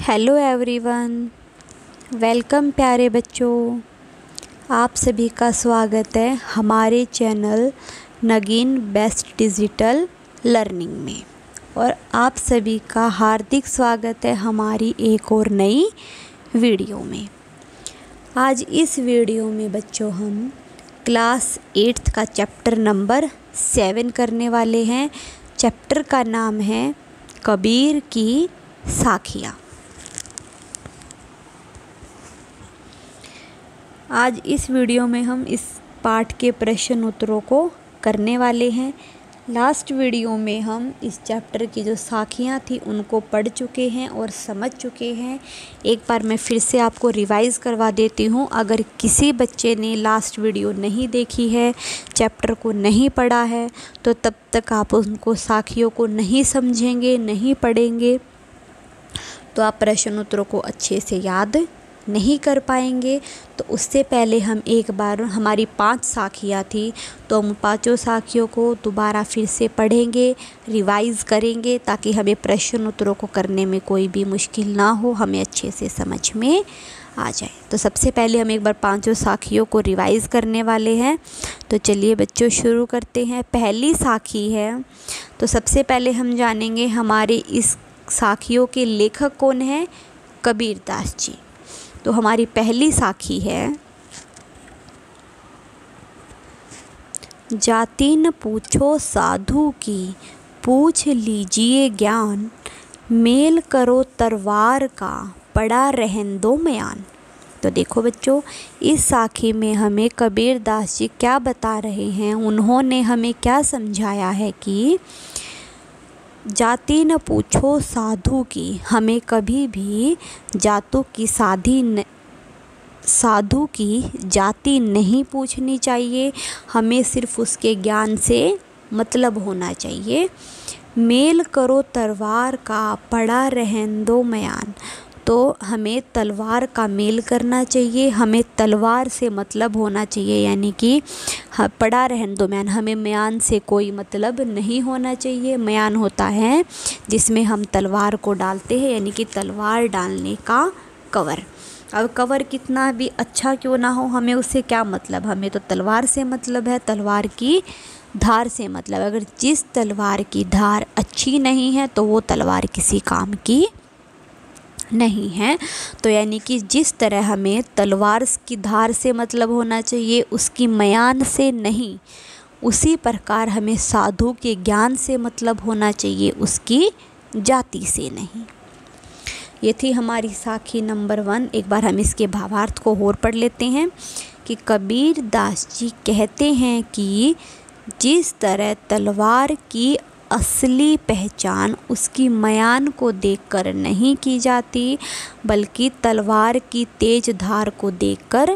Hello everyone, welcome प्यारे बच्चों। आप सभी का स्वागत है हमारे चैनल नगीन बेस्ट डिजिटल लर्निंग में। और आप सभी का हार्दिक स्वागत है हमारी एक और नई वीडियो में। आज इस वीडियो में बच्चों हम क्लास 8th का चैप्टर नंबर 7 करने वाले हैं। चैप्टर का नाम है कबीर की साखियाँ। आज इस वीडियो में हम इस पाठ के प्रश्न उत्तरों को करने वाले हैं। लास्ट वीडियो में हम इस चैप्टर की जो साखियाँ थी उनको पढ़ चुके हैं और समझ चुके हैं। एक बार मैं फिर से आपको रिवाइज़ करवा देती हूँ। अगर किसी बच्चे ने लास्ट वीडियो नहीं देखी है, चैप्टर को नहीं पढ़ा है, तो तब तक आप उनको साखियों को नहीं समझेंगे, नहीं पढ़ेंगे, तो आप प्रश्न उत्तरों को अच्छे से याद नहीं कर पाएंगे। तो उससे पहले हम एक बार हमारी 5 साखियाँ थी, तो हम पांचों साखियों को दोबारा फिर से पढ़ेंगे, रिवाइज़ करेंगे, ताकि हमें प्रश्न उत्तरों को करने में कोई भी मुश्किल ना हो, हमें अच्छे से समझ में आ जाए। तो सबसे पहले हम एक बार पांचों साखियों को रिवाइज़ करने वाले हैं। तो चलिए बच्चों शुरू करते हैं। पहली साखी है, तो सबसे पहले हम जानेंगे हमारे इस साखियों के लेखक कौन है। कबीर दास जी। तो हमारी पहली साखी है, जाति न पूछो साधु की, पूछ लीजिए ज्ञान, मेल करो तलवार का, पड़ा रहन दो म्यान। तो देखो बच्चों, इस साखी में हमें कबीर दास जी क्या बता रहे हैं। उन्होंने हमें क्या समझाया है कि जाति न पूछो साधु की, हमें कभी भी साधु की जाति नहीं पूछनी चाहिए। हमें सिर्फ उसके ज्ञान से मतलब होना चाहिए। मेल करो तलवार का, पड़ा रहन दो म्यान। तो हमें तलवार का मेल करना चाहिए, हमें तलवार से मतलब होना चाहिए, यानी कि पड़ा रहन दो म्यान, हमें म्यान से कोई मतलब नहीं होना चाहिए। म्यान होता है जिसमें हम तलवार को डालते हैं, यानी कि तलवार डालने का कवर। अब कवर कितना भी अच्छा क्यों ना हो, हमें उससे क्या मतलब, हमें तो तलवार से मतलब है, तलवार की धार से मतलब। अगर जिस तलवार की धार अच्छी नहीं है तो वो तलवार किसी काम की नहीं है। तो यानी कि जिस तरह हमें तलवार की धार से मतलब होना चाहिए, उसकी म्यान से नहीं, उसी प्रकार हमें साधु के ज्ञान से मतलब होना चाहिए, उसकी जाति से नहीं। ये थी हमारी साखी नंबर 1। एक बार हम इसके भावार्थ को और पढ़ लेते हैं कि कबीर दास जी कहते हैं कि जिस तरह तलवार की असली पहचान उसकी म्यान को देखकर नहीं की जाती, बल्कि तलवार की तेज धार को देखकर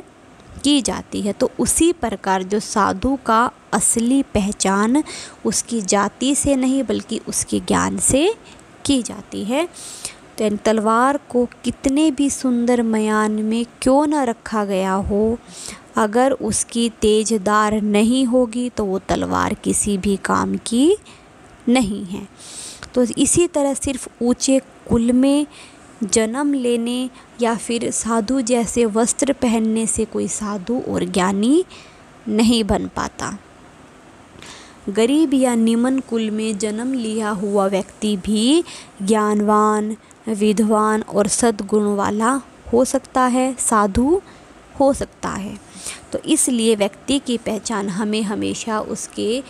की जाती है, तो उसी प्रकार जो साधु का असली पहचान उसकी जाति से नहीं बल्कि उसके ज्ञान से की जाती है। तो तलवार को कितने भी सुंदर म्यान में क्यों न रखा गया हो, अगर उसकी तेज धार नहीं होगी तो वो तलवार किसी भी काम की नहीं है। तो इसी तरह सिर्फ ऊंचे कुल में जन्म लेने या फिर साधु जैसे वस्त्र पहनने से कोई साधु और ज्ञानी नहीं बन पाता। गरीब या निम्न कुल में जन्म लिया हुआ व्यक्ति भी ज्ञानवान, विद्वान और सद्गुण वाला हो सकता है, साधु हो सकता है। तो इसलिए व्यक्ति की पहचान हमें हमेशा उसके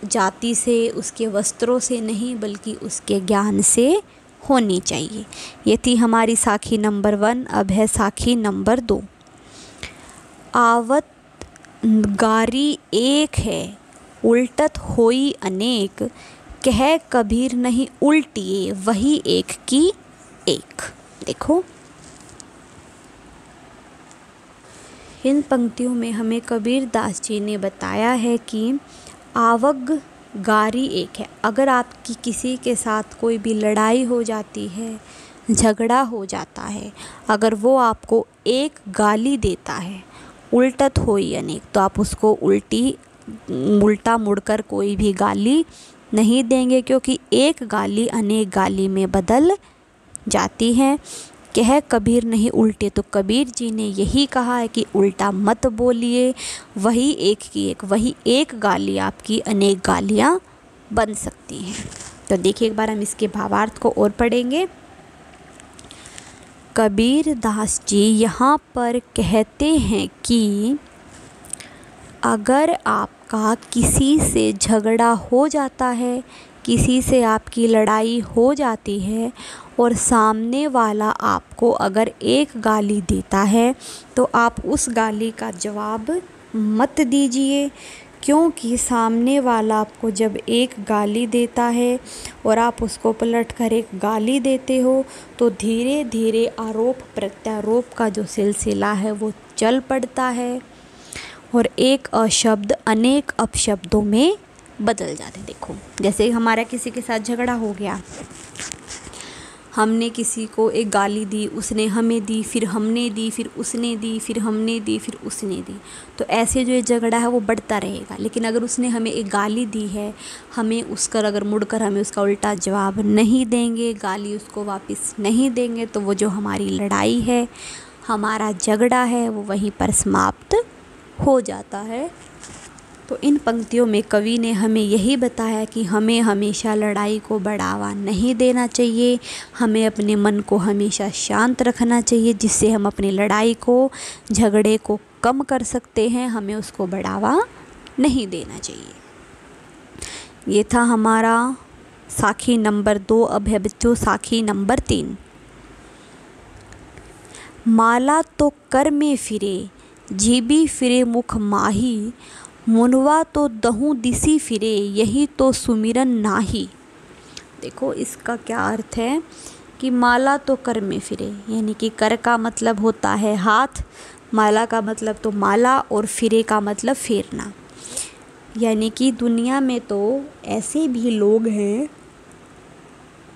जाति से, उसके वस्त्रों से नहीं बल्कि उसके ज्ञान से होनी चाहिए। ये थी हमारी साखी नंबर 1। अब है साखी नंबर 2। आवत गारी एक है, उल्टत होई अनेक, कह कबीर नहीं उल्टिए, वही एक की एक। देखो, इन पंक्तियों में हमें कबीर दास जी ने बताया है कि आवग गारी एक है। अगर आपकी किसी के साथ कोई भी लड़ाई हो जाती है, झगड़ा हो जाता है, अगर वो आपको एक गाली देता है, उल्टत होई अनेक, तो आप उसको उल्टा मुड़कर कोई भी गाली नहीं देंगे, क्योंकि एक गाली अनेक गाली में बदल जाती हैं। कह कबीर नहीं उल्टे, तो कबीर जी ने यही कहा है कि उल्टा मत बोलिए, वही एक की एक, वही एक गाली आपकी अनेक गालियाँ बन सकती हैं। तो देखिए एक बार हम इसके भावार्थ को और पढ़ेंगे। कबीर दास जी यहाँ पर कहते हैं कि अगर आपका किसी से झगड़ा हो जाता है, किसी से आपकी लड़ाई हो जाती है और सामने वाला आपको अगर एक गाली देता है तो आप उस गाली का जवाब मत दीजिए, क्योंकि सामने वाला आपको जब एक गाली देता है और आप उसको पलट कर एक गाली देते हो तो धीरे धीरे आरोप प्रत्यारोप का जो सिलसिला है वो चल पड़ता है और एक अशब्द अनेक अपशब्दों में बदल जाते। देखो जैसे हमारा किसी के साथ झगड़ा हो गया, हमने किसी को एक गाली दी, उसने हमें दी, फिर हमने दी, फिर उसने दी, फिर हमने दी, फिर उसने दी, तो ऐसे जो ये झगड़ा है वो बढ़ता रहेगा। लेकिन अगर उसने हमें एक गाली दी है, हमें उसका अगर मुड़कर हमें उसका उल्टा जवाब नहीं देंगे, गाली उसको वापस नहीं देंगे, तो वो जो हमारी लड़ाई है, हमारा झगड़ा है, वो वहीं पर समाप्त हो जाता है। तो इन पंक्तियों में कवि ने हमें यही बताया कि हमें हमेशा लड़ाई को बढ़ावा नहीं देना चाहिए, हमें अपने मन को हमेशा शांत रखना चाहिए, जिससे हम अपनी लड़ाई को, झगड़े को कम कर सकते हैं, हमें उसको बढ़ावा नहीं देना चाहिए। ये था हमारा साखी नंबर 2। अब है बच्चों साखी नंबर 3। माला तो कर में फिरे, जीबी फिरे मुख माही, मुनवा तो दहूँ दिसी फिरे, यही तो सुमिरन नाही। देखो इसका क्या अर्थ है कि माला तो कर में फिरे, यानी कि कर का मतलब होता है हाथ, माला का मतलब तो माला और फिरे का मतलब फेरना। यानी कि दुनिया में तो ऐसे भी लोग हैं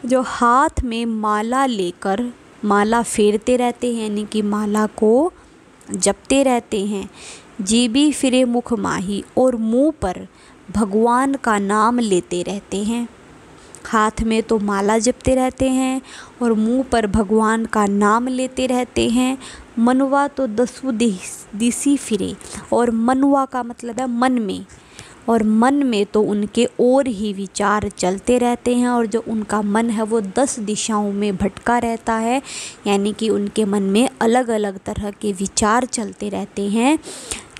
जो हाथ में माला लेकर माला फेरते रहते हैं, यानी कि माला को जपते रहते हैं। जीबी फिरे मुख माही, और मुंह पर भगवान का नाम लेते रहते हैं। हाथ में तो माला जपते रहते हैं और मुंह पर भगवान का नाम लेते रहते हैं। मनवा तो दसु दिसी फिरे, और मनवा का मतलब है मन में, और मन में तो उनके और ही विचार चलते रहते हैं, और जो उनका मन है वो 10 दिशाओं में भटका रहता है, यानी कि उनके मन में अलग अलग तरह के विचार चलते रहते हैं।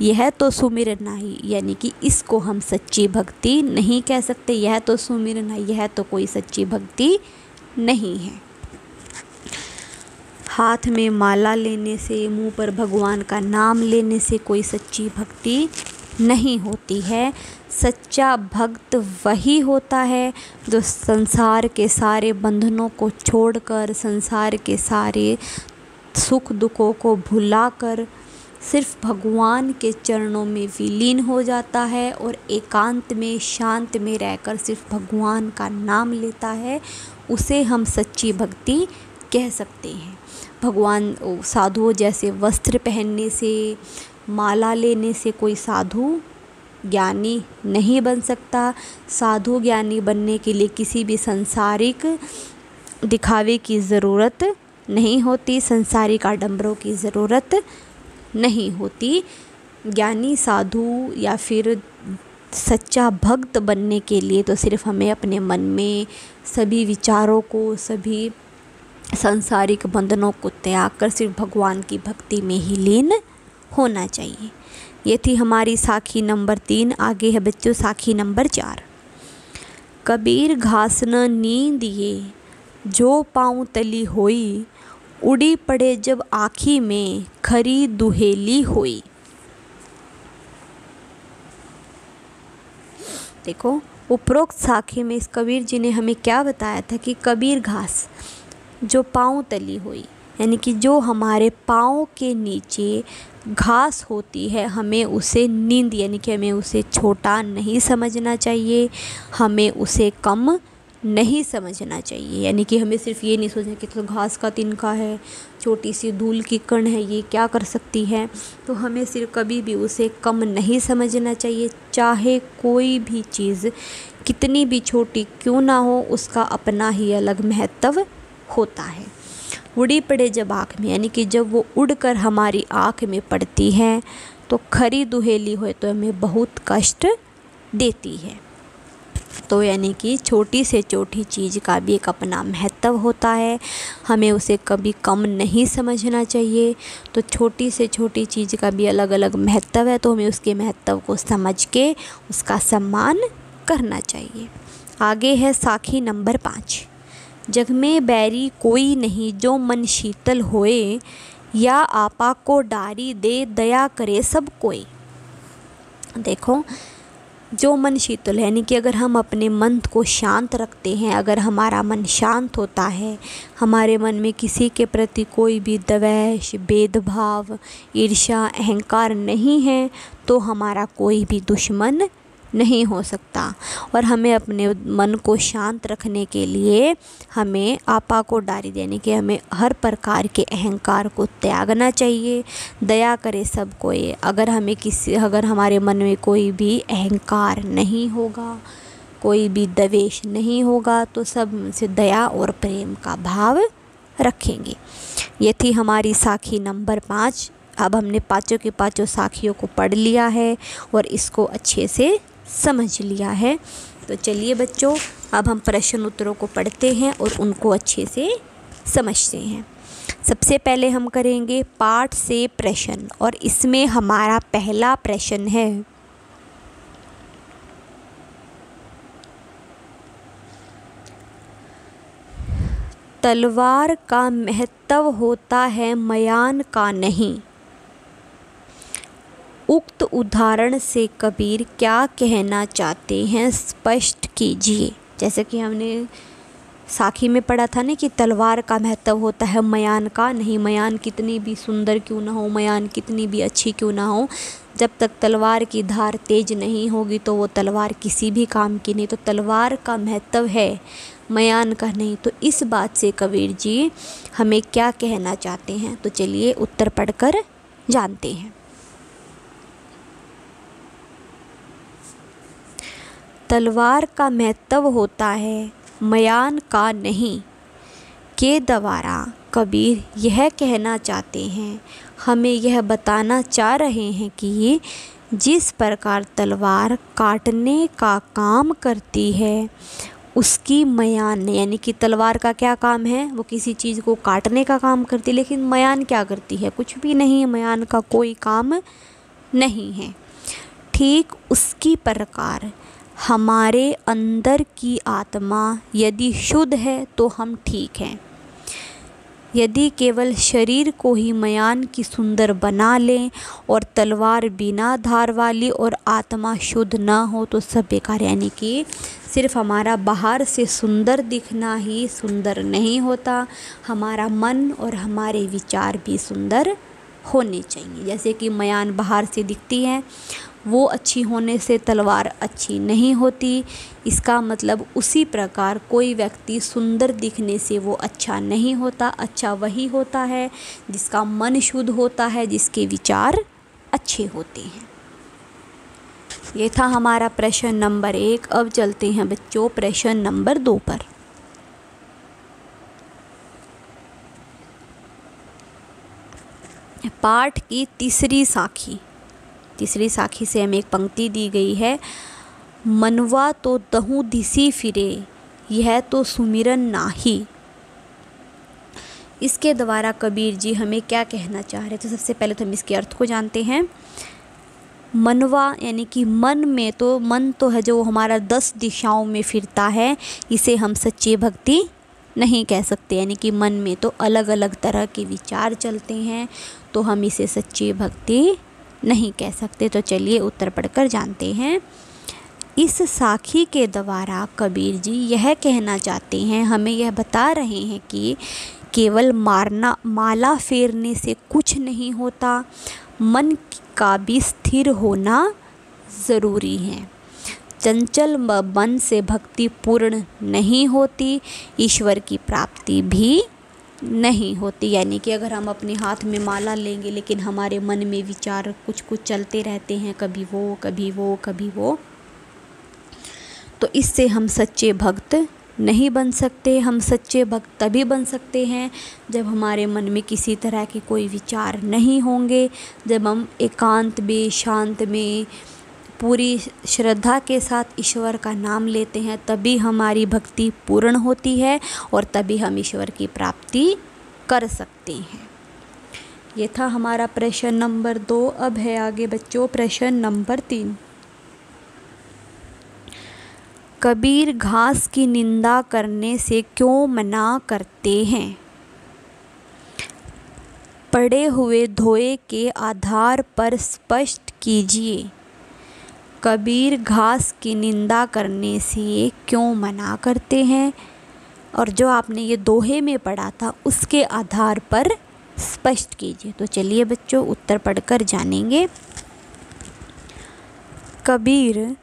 यह तो सुमिरन नाही, यानी कि इसको हम सच्ची भक्ति नहीं कह सकते। यह तो सुमिरन नाही, यह तो कोई सच्ची भक्ति नहीं है। हाथ में माला लेने से, मुंह पर भगवान का नाम लेने से कोई सच्ची भक्ति नहीं होती है। सच्चा भक्त वही होता है जो संसार के सारे बंधनों को छोड़कर, संसार के सारे सुख दुखों को भुलाकर सिर्फ भगवान के चरणों में विलीन हो जाता है और एकांत में, शांत में रहकर सिर्फ भगवान का नाम लेता है। उसे हम सच्ची भक्ति कह सकते हैं। भगवान साधुओं जैसे वस्त्र पहनने से, माला लेने से कोई साधु ज्ञानी नहीं बन सकता। साधु ज्ञानी बनने के लिए किसी भी सांसारिक दिखावे की ज़रूरत नहीं होती, संसारिक आडंबरों की ज़रूरत नहीं होती। ज्ञानी साधु या फिर सच्चा भक्त बनने के लिए तो सिर्फ हमें अपने मन में सभी विचारों को, सभी सांसारिक बंधनों को त्याग कर सिर्फ भगवान की भक्ति में ही लीन होना चाहिए। ये थी हमारी साखी नंबर 3। आगे है बच्चों साखी नंबर 4। कबीर घास न नींद ये, जो पाँव तली होई, उड़ी पड़े जब आँखी में, खरी दुहेली होई। देखो उपरोक्त साखी में इस कबीर जी ने हमें क्या बताया था कि कबीर घास जो पाँव तली हुई, यानी कि जो हमारे पाँव के नीचे घास होती है, हमें उसे नींद, यानी कि हमें उसे छोटा नहीं समझना चाहिए, हमें उसे कम नहीं समझना चाहिए। यानी कि हमें सिर्फ ये नहीं सोचना कि तो घास का तिनका है, छोटी सी धूल की कण है, ये क्या कर सकती है। तो हमें सिर्फ कभी भी उसे कम नहीं समझना चाहिए। चाहे कोई भी चीज़ कितनी भी छोटी क्यों ना हो, उसका अपना ही अलग महत्व होता है। उड़ी पड़े जब आँख में, यानी कि जब वो उड़कर हमारी आँख में पड़ती है तो खरी दुहेली हो तो हमें बहुत कष्ट देती है। तो यानी कि छोटी से छोटी चीज़ का भी एक अपना महत्व होता है, हमें उसे कभी कम नहीं समझना चाहिए। तो छोटी से छोटी चीज़ का भी अलग अलग महत्व है, तो हमें उसके महत्व को समझ के उसका सम्मान करना चाहिए। आगे है साखी नंबर 5। जग में बैरी कोई नहीं जो मन शीतल होए, या आपा को डारी दे दया करे सब कोई। देखो, जो मन शीतल है, यानी कि अगर हम अपने मन को शांत रखते हैं, अगर हमारा मन शांत होता है, हमारे मन में किसी के प्रति कोई भी द्वेष, भेदभाव, ईर्ष्या, अहंकार नहीं है, तो हमारा कोई भी दुश्मन नहीं हो सकता। और हमें अपने मन को शांत रखने के लिए हमें आपा को डारी देने के, हमें हर प्रकार के अहंकार को त्यागना चाहिए। दया करे सब कोई। अगर हमारे मन में कोई भी अहंकार नहीं होगा, कोई भी द्वेष नहीं होगा, तो सब से दया और प्रेम का भाव रखेंगे। ये थी हमारी साखी नंबर 5। अब हमने पाँचों की पाँचों साखियों को पढ़ लिया है और इसको अच्छे से समझ लिया है। तो चलिए बच्चों, अब हम प्रश्न उत्तरों को पढ़ते हैं और उनको अच्छे से समझते हैं। सबसे पहले हम करेंगे पाठ से प्रश्न, और इसमें हमारा पहला प्रश्न है, तलवार का महत्व होता है मयान का नहीं। उक्त उदाहरण से कबीर क्या कहना चाहते हैं, स्पष्ट कीजिए। जैसे कि हमने साखी में पढ़ा था ना कि तलवार का महत्व होता है मयान का नहीं। मयान कितनी भी सुंदर क्यों ना हो, मयान कितनी भी अच्छी क्यों ना हो, जब तक तलवार की धार तेज नहीं होगी तो वो तलवार किसी भी काम की नहीं। तो तलवार का महत्व है, मयान का नहीं। तो इस बात से कबीर जी हमें क्या कहना चाहते हैं, तो चलिए उत्तर पढ़कर जानते हैं। तलवार का महत्व होता है मयान का नहीं के द्वारा कबीर यह कहना चाहते हैं, हमें यह बताना चाह रहे हैं कि जिस प्रकार तलवार काटने का काम करती है, उसकी मयान, यानी कि तलवार का क्या काम है, वो किसी चीज़ को काटने का काम करती है, लेकिन मयान क्या करती है, कुछ भी नहीं, मयान का कोई काम नहीं है। ठीक उसकी प्रकार हमारे अंदर की आत्मा यदि शुद्ध है तो हम ठीक हैं। यदि केवल शरीर को ही मयान की सुंदर बना लें और तलवार बिना धार वाली और आत्मा शुद्ध ना हो तो सब बेकार। यानी कि सिर्फ हमारा बाहर से सुंदर दिखना ही सुंदर नहीं होता, हमारा मन और हमारे विचार भी सुंदर होने चाहिए। जैसे कि मयान बाहर से दिखती है, वो अच्छी होने से तलवार अच्छी नहीं होती। इसका मतलब उसी प्रकार कोई व्यक्ति सुंदर दिखने से वो अच्छा नहीं होता। अच्छा वही होता है जिसका मन शुद्ध होता है, जिसके विचार अच्छे होते हैं। ये था हमारा प्रश्न नंबर 1। अब चलते हैं बच्चों प्रश्न नंबर 2 पर। पाठ की तीसरी साखी से हमें एक पंक्ति दी गई है, मनवा तो दहु दिसी फिरे, यह तो सुमिरन नाही। इसके द्वारा कबीर जी हमें क्या कहना चाह रहे हैं, तो सबसे पहले तो हम इसके अर्थ को जानते हैं। मनवा यानी कि मन तो है जो हमारा 10 दिशाओं में फिरता है, इसे हम सच्ची भक्ति नहीं कह सकते। यानी कि मन में तो अलग अलग तरह के विचार चलते हैं, तो हम इसे सच्ची भक्ति नहीं कह सकते। तो चलिए उत्तर पढ़कर जानते हैं। इस साखी के द्वारा कबीर जी यह कहना चाहते हैं, हमें यह बता रहे हैं कि केवल माला फेरने से कुछ नहीं होता, मन का भी स्थिर होना ज़रूरी है। चंचल मन से भक्ति पूर्ण नहीं होती, ईश्वर की प्राप्ति भी नहीं होती। यानी कि अगर हम अपने हाथ में माला लेंगे लेकिन हमारे मन में विचार कुछ चलते रहते हैं, कभी वो कभी वो कभी वो, तो इससे हम सच्चे भक्त नहीं बन सकते। हम सच्चे भक्त तभी बन सकते हैं जब हमारे मन में किसी तरह के कोई विचार नहीं होंगे, जब हम एकांत में, शांत में, पूरी श्रद्धा के साथ ईश्वर का नाम लेते हैं, तभी हमारी भक्ति पूर्ण होती है और तभी हम ईश्वर की प्राप्ति कर सकते हैं। ये था हमारा प्रश्न नंबर 2। अब है आगे बच्चों प्रश्न नंबर 3। कबीर घास की निंदा करने से क्यों मना करते हैं? पढ़े हुए धोए के आधार पर स्पष्ट कीजिए। कबीर घास की निंदा करने से क्यों मना करते हैं? और जो आपने ये दोहे में पढ़ा था उसके आधार पर स्पष्ट कीजिए। तो चलिए बच्चों उत्तर पढ़कर जानेंगे। कबीर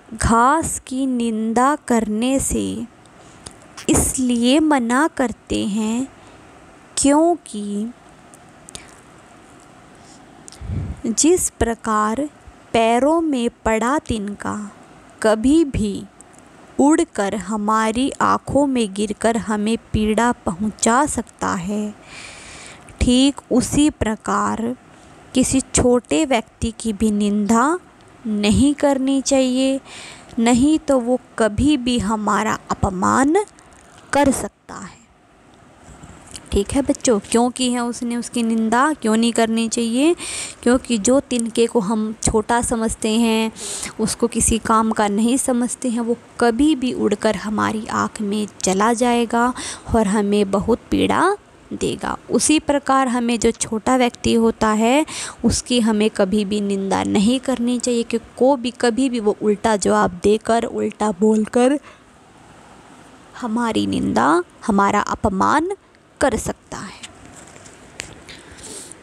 घास की निंदा करने से इसलिए मना करते हैं क्योंकि जिस प्रकार पैरों में पड़ा तिनका कभी भी उड़कर हमारी आँखों में गिरकर हमें पीड़ा पहुंचा सकता है, ठीक उसी प्रकार किसी छोटे व्यक्ति की भी निंदा नहीं करनी चाहिए, नहीं तो वो कभी भी हमारा अपमान कर सकता है। ठीक है बच्चों, क्यों की है उसने उसकी निंदा, क्यों नहीं करनी चाहिए? क्योंकि जो तिनके को हम छोटा समझते हैं, उसको किसी काम का नहीं समझते हैं, वो कभी भी उड़कर हमारी आँख में चला जाएगा और हमें बहुत पीड़ा देगा। उसी प्रकार हमें जो छोटा व्यक्ति होता है उसकी हमें कभी भी निंदा नहीं करनी चाहिए, क्योंकि कभी भी वो उल्टा जवाब देकर, उल्टा बोलकर हमारी निंदा, हमारा अपमान कर सकता है।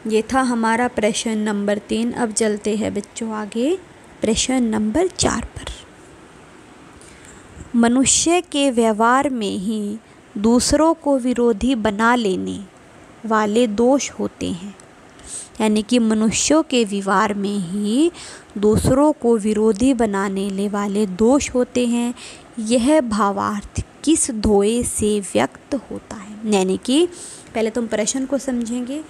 ये था हमारा प्रश्न नंबर 3। अब चलते हैं बच्चों आगे प्रश्न नंबर 4 पर। मनुष्य के व्यवहार में ही दूसरों को विरोधी बना लेने वाले दोष होते हैं। यानी कि मनुष्यों के व्यवहार में ही दूसरों को विरोधी बनाने वाले दोष होते हैं। यह भावार्थ किस धोए से व्यक्त होता है? यानी कि पहले तुम प्रश्न को समझेंगे।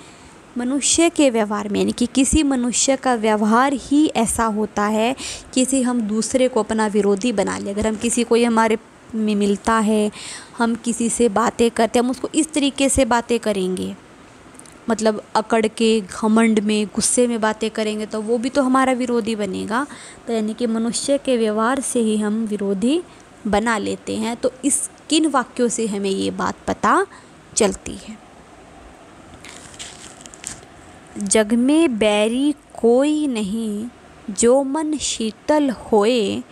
मनुष्य के व्यवहार में यानी कि किसी मनुष्य का व्यवहार ही ऐसा होता है कि हम दूसरे को अपना विरोधी बना ले। अगर हम किसी को हमारे में मिलता है, हम किसी से बातें करते हैं, हम उसको इस तरीके से बातें करेंगे, मतलब अकड़ के, घमंड में, गुस्से में बातें करेंगे, तो वो भी तो हमारा विरोधी बनेगा। तो यानी कि मनुष्य के व्यवहार से ही हम विरोधी बना लेते हैं। तो इस किन वाक्यों से हमें ये बात पता चलती है? जग में बैरी कोई नहीं, जो मन शीतल होए,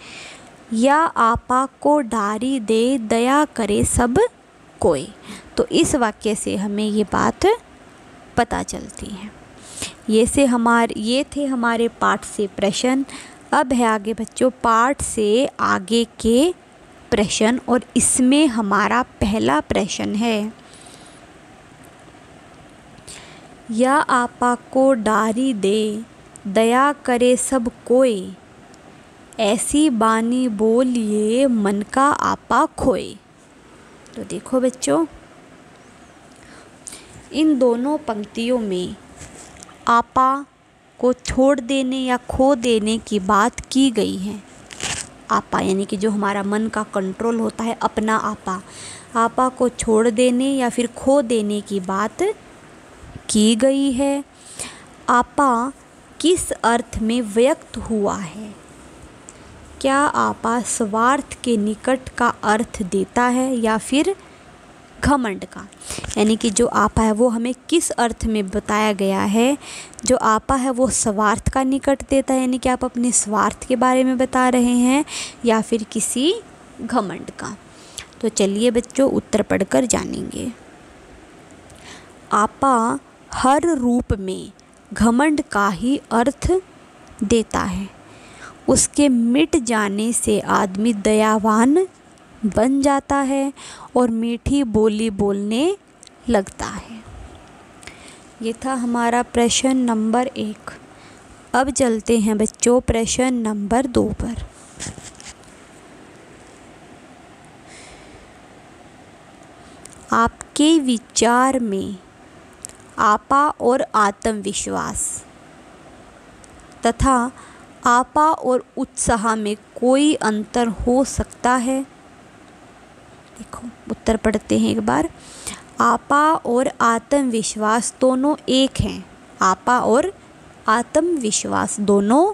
या आपा को डारी दे, दया करे सब कोई। तो इस वाक्य से हमें ये बात पता चलती है। ये थे हमारे पाठ से प्रश्न। अब है आगे बच्चों पाठ से आगे के प्रश्न, और इसमें हमारा पहला प्रश्न है, या आपा को डारी दे, दया करे सब कोई, ऐसी बानी बोलिए मन का आपा खोए। तो देखो बच्चों, इन दोनों पंक्तियों में आपा को छोड़ देने या खो देने की बात की गई है। आपा यानी कि जो हमारा मन का कंट्रोल होता है, अपना आपा, आपा को छोड़ देने या फिर खो देने की बात की गई है। आपा किस अर्थ में व्यक्त हुआ है? क्या आपा स्वार्थ के निकट का अर्थ देता है या फिर घमंड का? यानी कि जो आपा है वो हमें किस अर्थ में बताया गया है? जो आपा है वो स्वार्थ का निकट देता है, यानी कि आप अपने स्वार्थ के बारे में बता रहे हैं, या फिर किसी घमंड का? तो चलिए बच्चों उत्तर पढ़कर जानेंगे। आपा हर रूप में घमंड का ही अर्थ देता है। उसके मिट जाने से आदमी दयावान बन जाता है और मीठी बोली बोलने लगता है। ये था हमारा प्रश्न नंबर 1। अब चलते हैं बच्चों प्रश्न नंबर 2 पर। के विचार में आपा और आत्मविश्वास तथा आपा और उत्साह में कोई अंतर हो सकता है? देखो उत्तर पढ़ते हैं एक बार। आपा और आत्मविश्वास दोनों एक हैं। आपा और आत्मविश्वास दोनों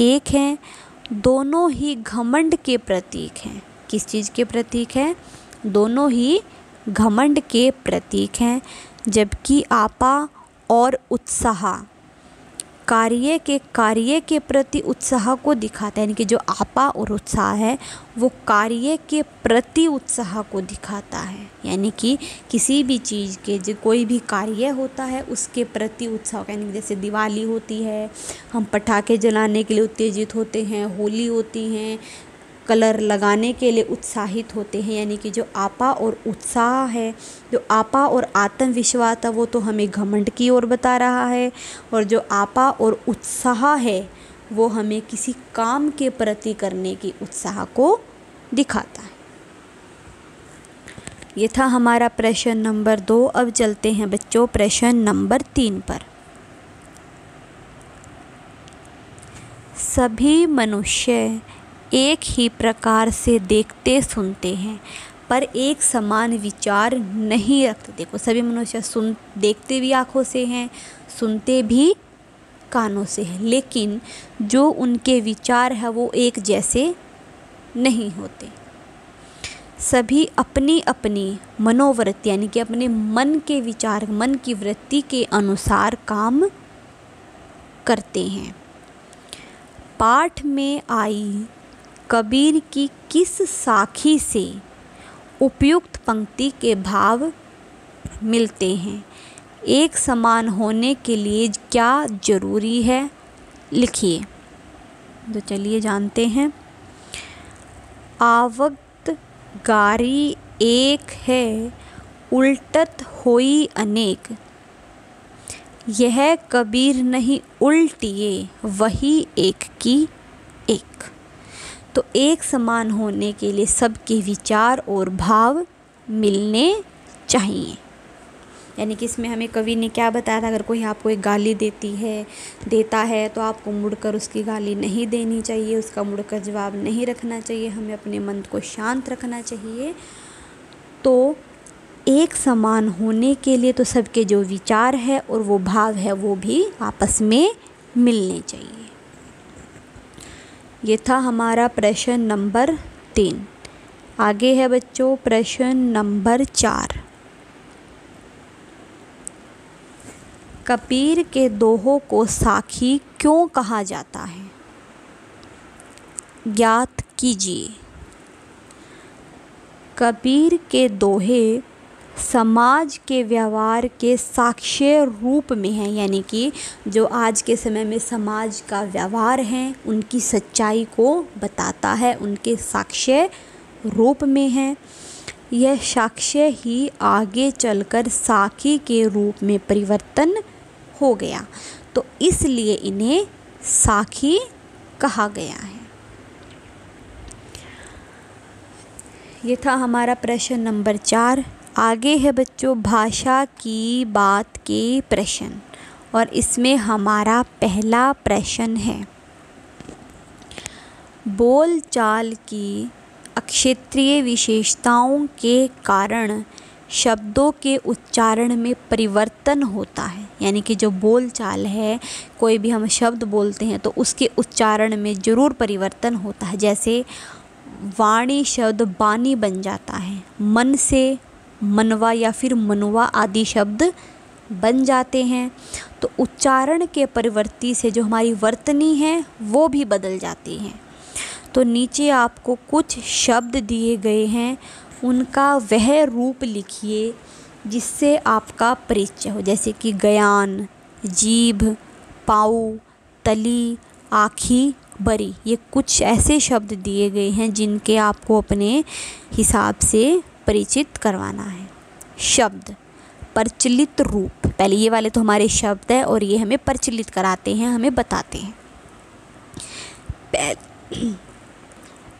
एक हैं। दोनों ही घमंड के प्रतीक हैं। किस चीज़ के प्रतीक हैं? दोनों ही घमंड के प्रतीक हैं। जबकि आपा और उत्साह कार्य के प्रति उत्साह को दिखाता है, यानी कि जो आपा और उत्साह है वो कार्य के प्रति उत्साह को दिखाता है। यानी कि किसी भी चीज़ के जो कोई भी कार्य होता है उसके प्रति उत्साह, यानी जैसे दिवाली होती है, हम पटाखे जलाने के लिए उत्तेजित होते हैं, होली होती हैं, कलर लगाने के लिए उत्साहित होते हैं। यानी कि जो आपा और उत्साह है, जो आपा और आत्मविश्वास है वो तो हमें घमंड की ओर बता रहा है, और जो आपा और उत्साह है वो हमें किसी काम के प्रति करने की उत्साह को दिखाता है। ये था हमारा प्रश्न नंबर 2। अब चलते हैं बच्चों प्रश्न नंबर 3 पर। सभी मनुष्य एक ही प्रकार से देखते सुनते हैं पर एक समान विचार नहीं रखते। देखो सभी मनुष्य देखते भी आँखों से हैं, सुनते भी कानों से हैं, लेकिन जो उनके विचार है वो एक जैसे नहीं होते। सभी अपनी अपनी मनोवृत्ति यानी कि अपने मन के विचार, मन की वृत्ति के अनुसार काम करते हैं। पाठ में आई कबीर की किस साखी से उपयुक्त पंक्ति के भाव मिलते हैं? एक समान होने के लिए क्या जरूरी है? लिखिए। तो चलिए जानते हैं। आवत गारी एक है, उल्टत होई अनेक। यह कबीर नहीं उल्टिए, वही एक की एक। तो एक समान होने के लिए सबके विचार और भाव मिलने चाहिए। यानी कि इसमें हमें कवि ने क्या बताया था, अगर कोई आपको एक गाली देता है तो आपको मुड़कर उसकी गाली नहीं देनी चाहिए, उसका मुड़कर जवाब नहीं रखना चाहिए, हमें अपने मन को शांत रखना चाहिए। तो एक समान होने के लिए तो सबके जो विचार है और वो भाव है वो भी आपस में मिलने चाहिए। ये था हमारा प्रश्न नंबर 3। आगे है बच्चों प्रश्न नंबर 4। कबीर के दोहों को साखी क्यों कहा जाता है? ज्ञात कीजिए। कबीर के दोहे समाज के व्यवहार के साक्ष्य रूप में हैं, यानी कि जो आज के समय में समाज का व्यवहार है उनकी सच्चाई को बताता है, उनके साक्ष्य रूप में है। यह साक्ष्य ही आगे चलकर साखी के रूप में परिवर्तन हो गया, तो इसलिए इन्हें साखी कहा गया है। ये था हमारा प्रश्न नंबर 4। आगे है बच्चों भाषा की बात के प्रश्न, और इसमें हमारा पहला प्रश्न है। बोलचाल की अक्षेत्रीय विशेषताओं के कारण शब्दों के उच्चारण में परिवर्तन होता है। यानी कि जो बोलचाल है, कोई भी हम शब्द बोलते हैं तो उसके उच्चारण में ज़रूर परिवर्तन होता है। जैसे वाणी शब्द बानी बन जाता है, मन से मनवा या फिर मनुवा आदि शब्द बन जाते हैं। तो उच्चारण के परिवर्ती से जो हमारी वर्तनी है वो भी बदल जाती हैं। तो नीचे आपको कुछ शब्द दिए गए हैं, उनका वह रूप लिखिए जिससे आपका परिचय हो। जैसे कि गयान, जीभ, पाऊ, तली, आँखी, बरी, ये कुछ ऐसे शब्द दिए गए हैं जिनके आपको अपने हिसाब से परिचित करवाना है। शब्द प्रचलित रूप, पहले ये वाले तो हमारे शब्द है और ये हमें प्रचलित कराते हैं, हमें बताते हैं।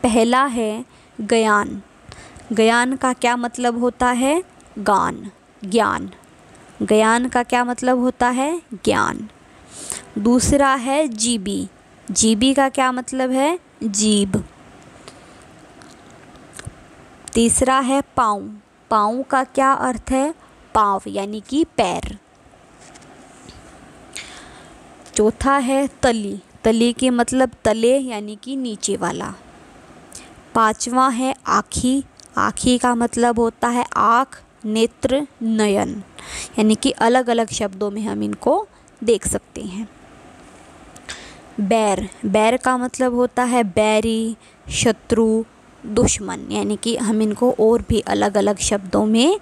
पहला है गयान। गयान का क्या मतलब होता है? गान, ज्ञान। ज्ञान का क्या मतलब होता है? ज्ञान। दूसरा है जीबी, जीबी का क्या मतलब है? जीभ। तीसरा है पाँव, पाँव का क्या अर्थ है? पाँव यानी कि पैर। चौथा है तली, तली के मतलब तले यानी कि नीचे वाला। पांचवा है आँखी, आँखी का मतलब होता है आँख, नेत्र, नयन, यानी कि अलग अलग शब्दों में हम इनको देख सकते हैं। बैर, बैर का मतलब होता है बैरी, शत्रु, दुश्मन, यानी कि हम इनको और भी अलग अलग शब्दों में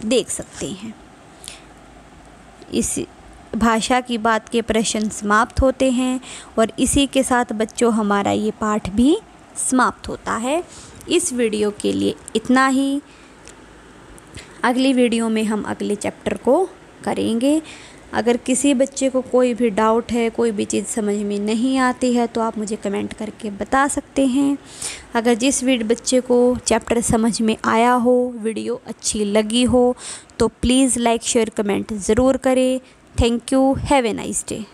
देख सकते हैं। इस भाषा की बात के प्रश्न समाप्त होते हैं और इसी के साथ बच्चों हमारा ये पाठ भी समाप्त होता है। इस वीडियो के लिए इतना ही। अगली वीडियो में हम अगले चैप्टर को करेंगे। अगर किसी बच्चे को कोई भी डाउट है, कोई भी चीज़ समझ में नहीं आती है तो आप मुझे कमेंट करके बता सकते हैं। अगर जिस बच्चे को चैप्टर समझ में आया हो, वीडियो अच्छी लगी हो तो प्लीज़ लाइक शेयर कमेंट ज़रूर करें। Thank you. Have a nice day.